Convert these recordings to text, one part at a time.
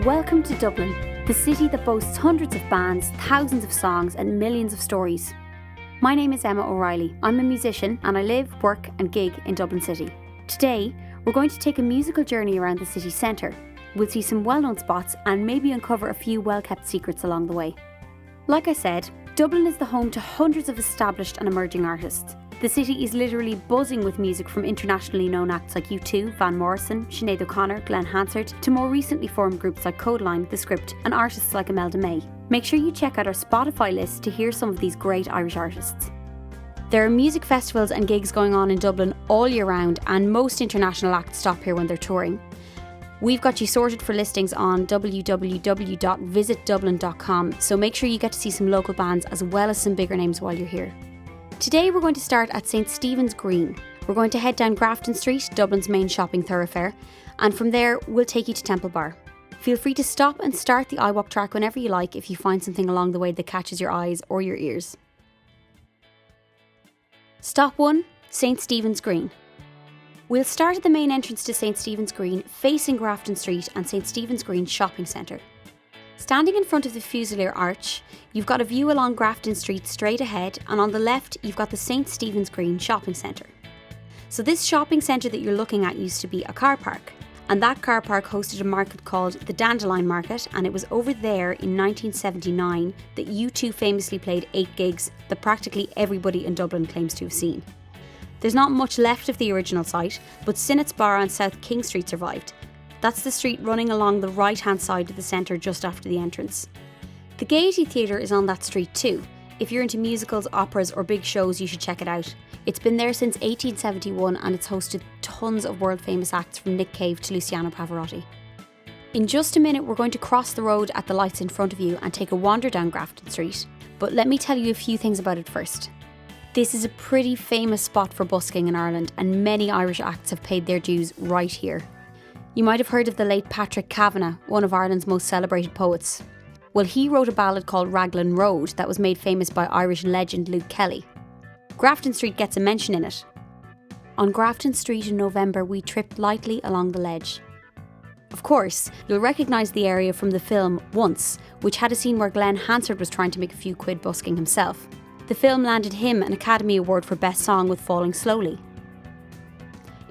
Welcome to Dublin, the city that boasts hundreds of bands, thousands of songs and millions of stories. My name is Emma O'Reilly. I'm a musician and I live, work and gig in Dublin City. Today, we're going to take a musical journey around the city centre. We'll see some well-known spots and maybe uncover a few well-kept secrets along the way. Like I said, Dublin is the home to hundreds of established and emerging artists. The city is literally buzzing with music from internationally known acts like U2, Van Morrison, Sinead O'Connor, Glenn Hansard, to more recently formed groups like Codeline, The Script and artists like Imelda May. Make sure you check out our Spotify list to hear some of these great Irish artists. There are music festivals and gigs going on in Dublin all year round, and most international acts stop here when they're touring. We've got you sorted for listings on www.visitdublin.com, so make sure you get to see some local bands as well as some bigger names while you're here. Today we're going to start at St Stephen's Green. We're going to head down Grafton Street, Dublin's main shopping thoroughfare, and from there we'll take you to Temple Bar. Feel free to stop and start the iWalk track whenever you like if you find something along the way that catches your eyes or your ears. Stop 1, St Stephen's Green. We'll start at the main entrance to St Stephen's Green, facing Grafton Street and St Stephen's Green Shopping Centre. Standing in front of the Fusilier Arch, you've got a view along Grafton Street straight ahead, and on the left you've got the St Stephen's Green Shopping Centre. So this shopping centre that you're looking at used to be a car park, and that car park hosted a market called the Dandelion Market, and it was over there in 1979 that U2 famously played 8 gigs that practically everybody in Dublin claims to have seen. There's not much left of the original site, but Sinnett's Bar on South King Street survived. That's the street running along the right-hand side of the centre just after the entrance. The Gaiety Theatre is on that street too. If you're into musicals, operas or big shows, you should check it out. It's been there since 1871 and it's hosted tons of world-famous acts from Nick Cave to Luciano Pavarotti. In just a minute, we're going to cross the road at the lights in front of you and take a wander down Grafton Street. But let me tell you a few things about it first. This is a pretty famous spot for busking in Ireland, and many Irish acts have paid their dues right here. You might have heard of the late Patrick Kavanagh, one of Ireland's most celebrated poets. Well, he wrote a ballad called Raglan Road that was made famous by Irish legend Luke Kelly. Grafton Street gets a mention in it. On Grafton Street in November, we tripped lightly along the ledge. Of course, you'll recognise the area from the film Once, which had a scene where Glenn Hansard was trying to make a few quid busking himself. The film landed him an Academy Award for Best Song with Falling Slowly.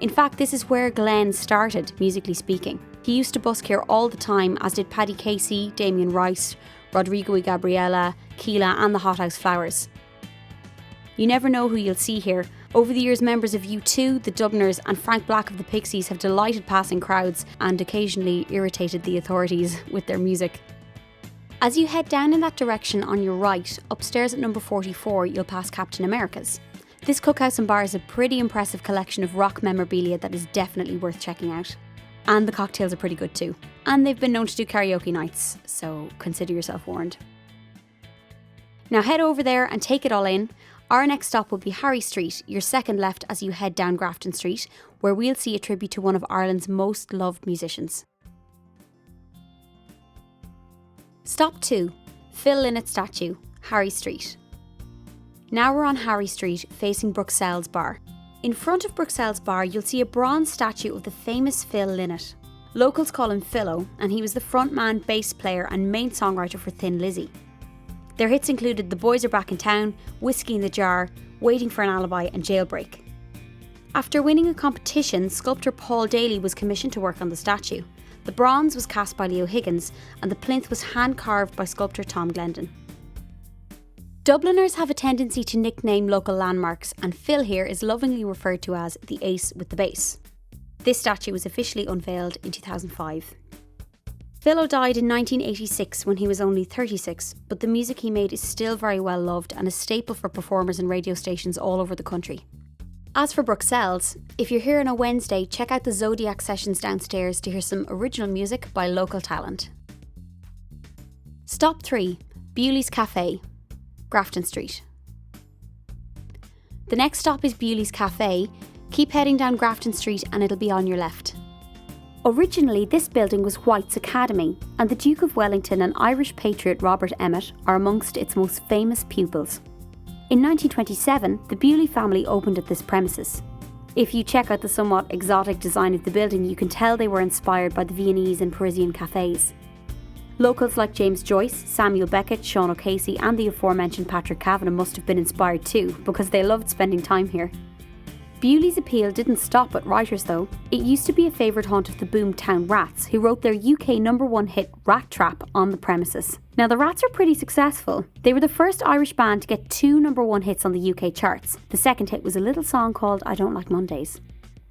In fact, this is where Glenn started, musically speaking. He used to busk here all the time, as did Paddy Casey, Damien Rice, Rodrigo y Gabriela, Keela and the Hothouse Flowers. You never know who you'll see here. Over the years, members of U2, the Dubliners and Frank Black of the Pixies have delighted passing crowds and occasionally irritated the authorities with their music. As you head down in that direction on your right, upstairs at number 44, you'll pass Captain America's. This cookhouse and bar is a pretty impressive collection of rock memorabilia that is definitely worth checking out. And the cocktails are pretty good too. And they've been known to do karaoke nights, so consider yourself warned. Now head over there and take it all in. Our next stop will be Harry Street, your second left as you head down Grafton Street, where we'll see a tribute to one of Ireland's most loved musicians. Stop 2, Phil Linette statue, Harry Street. Now we're on Harry Street, facing Bruxelles Bar. In front of Bruxelles Bar, you'll see a bronze statue of the famous Phil Linette. Locals call him Philo, and he was the frontman, bass player and main songwriter for Thin Lizzy. Their hits included The Boys Are Back in Town, Whiskey in the Jar, Waiting for an Alibi and Jailbreak. After winning a competition, sculptor Paul Daly was commissioned to work on the statue. The bronze was cast by Leo Higgins, and the plinth was hand-carved by sculptor Tom Glendon. Dubliners have a tendency to nickname local landmarks, and Phil here is lovingly referred to as the Ace with the Bass. This statue was officially unveiled in 2005. Philo died in 1986 when he was only 36, but the music he made is still very well loved and a staple for performers and radio stations all over the country. As for Bruxelles, if you're here on a Wednesday, check out the Zodiac sessions downstairs to hear some original music by local talent. Stop 3, Bewley's Cafe, Grafton Street. The next stop is Bewley's Cafe. Keep heading down Grafton Street and it'll be on your left. Originally, this building was White's Academy, and the Duke of Wellington and Irish patriot Robert Emmet are amongst its most famous pupils. In 1927, the Bewley family opened at this premises. If you check out the somewhat exotic design of the building, you can tell they were inspired by the Viennese and Parisian cafes. Locals like James Joyce, Samuel Beckett, Sean O'Casey and the aforementioned Patrick Kavanagh must have been inspired too, because they loved spending time here. Bewley's appeal didn't stop at writers though. It used to be a favourite haunt of the Boomtown Rats, who wrote their UK #1 hit Rat Trap on the premises. Now the Rats are pretty successful. They were the first Irish band to get 2 #1 hits on the UK charts. The second hit was a little song called I Don't Like Mondays.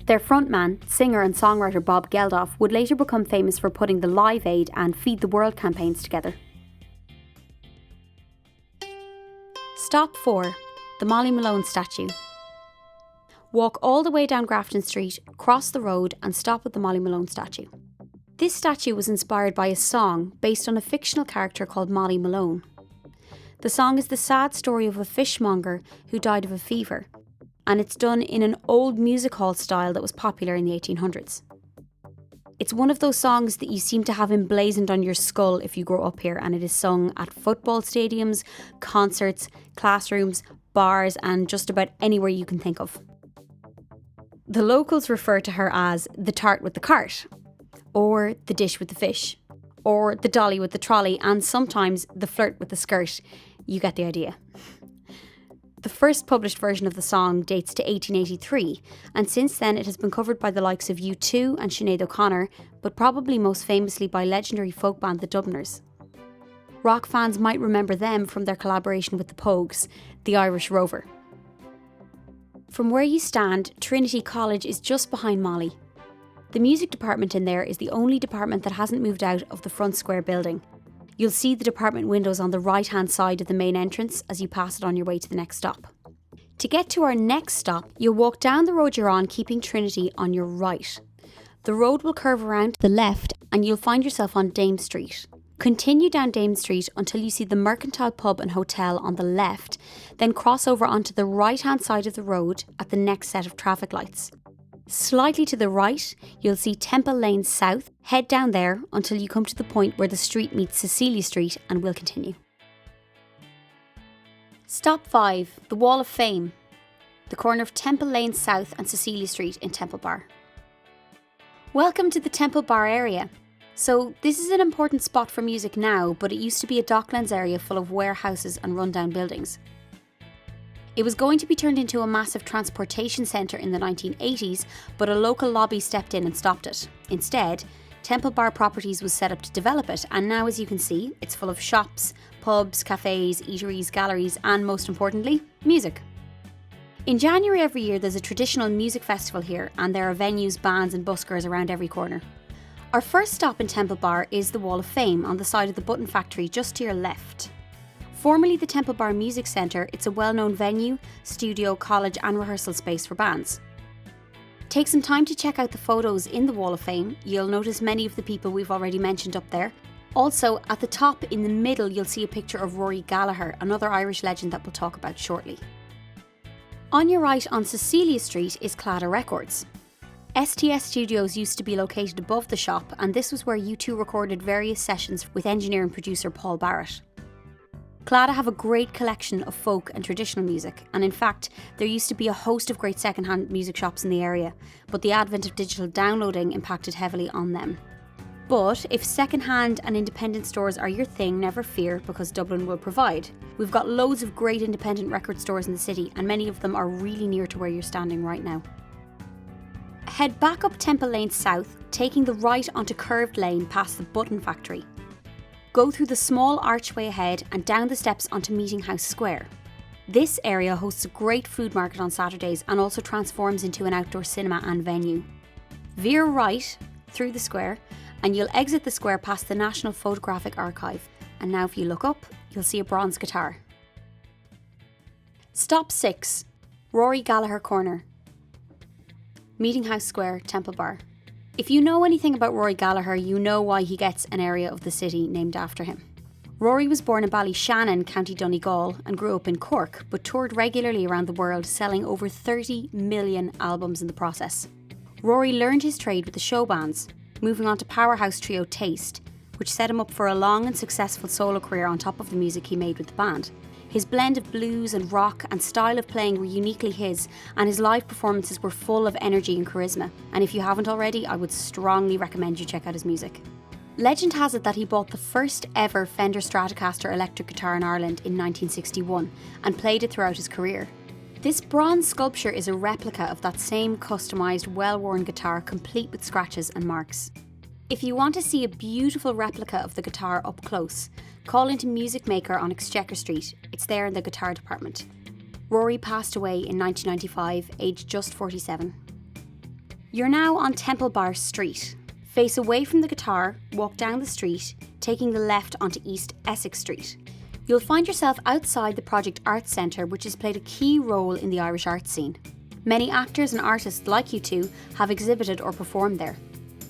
Their frontman, singer and songwriter Bob Geldof would later become famous for putting the Live Aid and Feed the World campaigns together. Stop 4. The Molly Malone statue. Walk all the way down Grafton Street, cross the road and stop at the Molly Malone statue. This statue was inspired by a song based on a fictional character called Molly Malone. The song is the sad story of a fishmonger who died of a fever, and it's done in an old music hall style that was popular in the 1800s. It's one of those songs that you seem to have emblazoned on your skull if you grow up here, and it is sung at football stadiums, concerts, classrooms, bars and just about anywhere you can think of. The locals refer to her as the tart with the cart, or the dish with the fish, or the dolly with the trolley, and sometimes the flirt with the skirt. You get the idea. The first published version of the song dates to 1883, and since then it has been covered by the likes of U2 and Sinead O'Connor, but probably most famously by legendary folk band The Dubliners. Rock fans might remember them from their collaboration with the Pogues, the Irish Rover. From where you stand, Trinity College is just behind Molly. The music department in there is the only department that hasn't moved out of the front square building. You'll see the department windows on the right-hand side of the main entrance as you pass it on your way to the next stop. To get to our next stop, you'll walk down the road you're on, keeping Trinity on your right. The road will curve around to the left and you'll find yourself on Dame Street. Continue down Dame Street until you see the Mercantile Pub and Hotel on the left, then cross over onto the right-hand side of the road at the next set of traffic lights. Slightly to the right, you'll see Temple Lane South. Head down there until you come to the point where the street meets Cecilia Street and we'll continue. Stop 5, the Wall of Fame, the corner of Temple Lane South and Cecilia Street in Temple Bar. Welcome to the Temple Bar area. So this is an important spot for music now, but it used to be a Docklands area full of warehouses and rundown buildings. It was going to be turned into a massive transportation centre in the 1980s, but a local lobby stepped in and stopped it. Instead, Temple Bar Properties was set up to develop it, and now as you can see, it's full of shops, pubs, cafes, eateries, galleries and most importantly, music. In January every year there's a traditional music festival here, and there are venues, bands and buskers around every corner. Our first stop in Temple Bar is the Wall of Fame on the side of the Button Factory just to your left. Formerly the Temple Bar Music Centre, it's a well-known venue, studio, college and rehearsal space for bands. Take some time to check out the photos in the Wall of Fame. You'll notice many of the people we've already mentioned up there. Also, at the top in the middle you'll see a picture of Rory Gallagher, another Irish legend that we'll talk about shortly. On your right on Cecilia Street is Claddagh Records. STS Studios used to be located above the shop, and this was where U2 recorded various sessions with engineer and producer Paul Barrett. Claddagh have a great collection of folk and traditional music, and in fact there used to be a host of great second-hand music shops in the area, but the advent of digital downloading impacted heavily on them. But if second-hand and independent stores are your thing, never fear, because Dublin will provide. We've got loads of great independent record stores in the city, and many of them are really near to where you're standing right now. Head back up Temple Lane South, taking the right onto Curved Lane past the Button Factory. Go through the small archway ahead and down the steps onto Meeting House Square. This area hosts a great food market on Saturdays and also transforms into an outdoor cinema and venue. Veer right through the square and you'll exit the square past the National Photographic Archive, and now if you look up, you'll see a bronze guitar. Stop 6, Rory Gallagher Corner, Meeting House Square, Temple Bar. If you know anything about Rory Gallagher, you know why he gets an area of the city named after him. Rory was born in Ballyshannon, County Donegal, and grew up in Cork, but toured regularly around the world, selling over 30 million albums in the process. Rory learned his trade with the show bands, moving on to powerhouse trio Taste, which set him up for a long and successful solo career on top of the music he made with the band. His blend of blues and rock and style of playing were uniquely his, and his live performances were full of energy and charisma. And if you haven't already, I would strongly recommend you check out his music. Legend has it that he bought the first ever Fender Stratocaster electric guitar in Ireland in 1961 and played it throughout his career. This bronze sculpture is a replica of that same customised, well-worn guitar complete with scratches and marks. If you want to see a beautiful replica of the guitar up close, call into Music Maker on Exchequer Street. It's there in the guitar department. Rory passed away in 1995, aged just 47. You're now on Temple Bar Street. Face away from the guitar, walk down the street, taking the left onto East Essex Street. You'll find yourself outside the Project Arts Centre, which has played a key role in the Irish art scene. Many actors and artists like U2 have exhibited or performed there.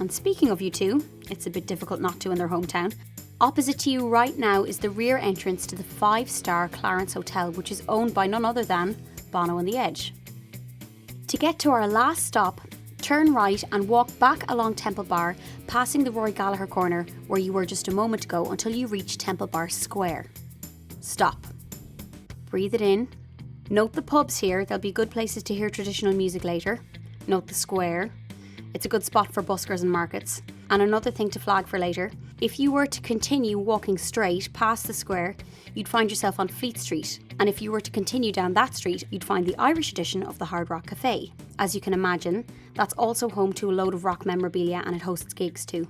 And speaking of U2, it's a bit difficult not to in their hometown. Opposite to you right now is the rear entrance to the 5-star Clarence Hotel, which is owned by none other than Bono and the Edge. To get to our last stop, turn right and walk back along Temple Bar, passing the Roy Gallagher corner where you were just a moment ago until you reach Temple Bar Square. Stop. Breathe it in. Note the pubs here, there'll be good places to hear traditional music later. Note the square. It's a good spot for buskers and markets. And another thing to flag for later, if you were to continue walking straight past the square, you'd find yourself on Fleet Street. And if you were to continue down that street, you'd find the Irish edition of the Hard Rock Cafe. As you can imagine, that's also home to a load of rock memorabilia and it hosts gigs too.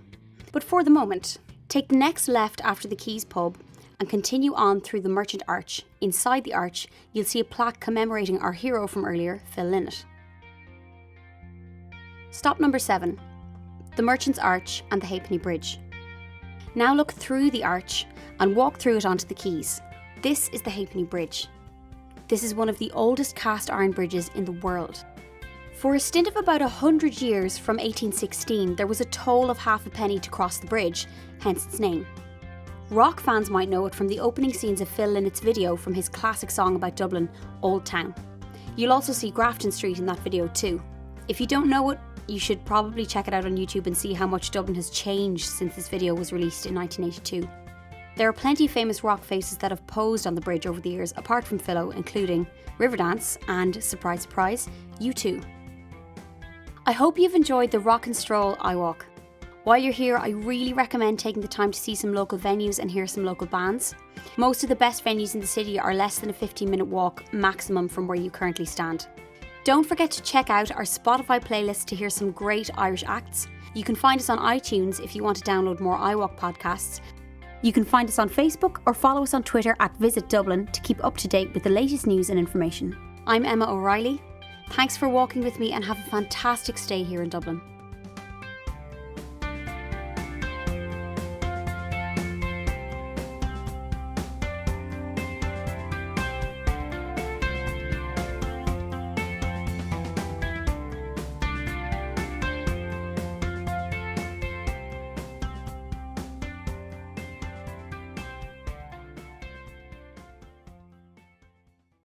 But for the moment, take the next left after the Quays pub and continue on through the Merchant Arch. Inside the arch, you'll see a plaque commemorating our hero from earlier, Phil Linette. Stop number 7, the Merchant's Arch and the Halfpenny Bridge. Now look through the arch and walk through it onto the quays. This is the Halfpenny Bridge. This is one of the oldest cast iron bridges in the world. For a stint of about 100 years from 1816, there was a toll of half a penny to cross the bridge, hence its name. Rock fans might know it from the opening scenes of Phil Linette's video from his classic song about Dublin, Old Town. You'll also see Grafton Street in that video too. If you don't know it, you should probably check it out on YouTube and see how much Dublin has changed since this video was released in 1982. There are plenty of famous rock faces that have posed on the bridge over the years, apart from Philo, including Riverdance and, surprise surprise, U2. I hope you've enjoyed the Rock and Stroll iWalk. While you're here, I really recommend taking the time to see some local venues and hear some local bands. Most of the best venues in the city are less than a 15-minute walk maximum from where you currently stand. Don't forget to check out our Spotify playlist to hear some great Irish acts. You can find us on iTunes if you want to download more iWalk podcasts. You can find us on Facebook or follow us on Twitter at Visit Dublin to keep up to date with the latest news and information. I'm Emma O'Reilly. Thanks for walking with me and have a fantastic stay here in Dublin.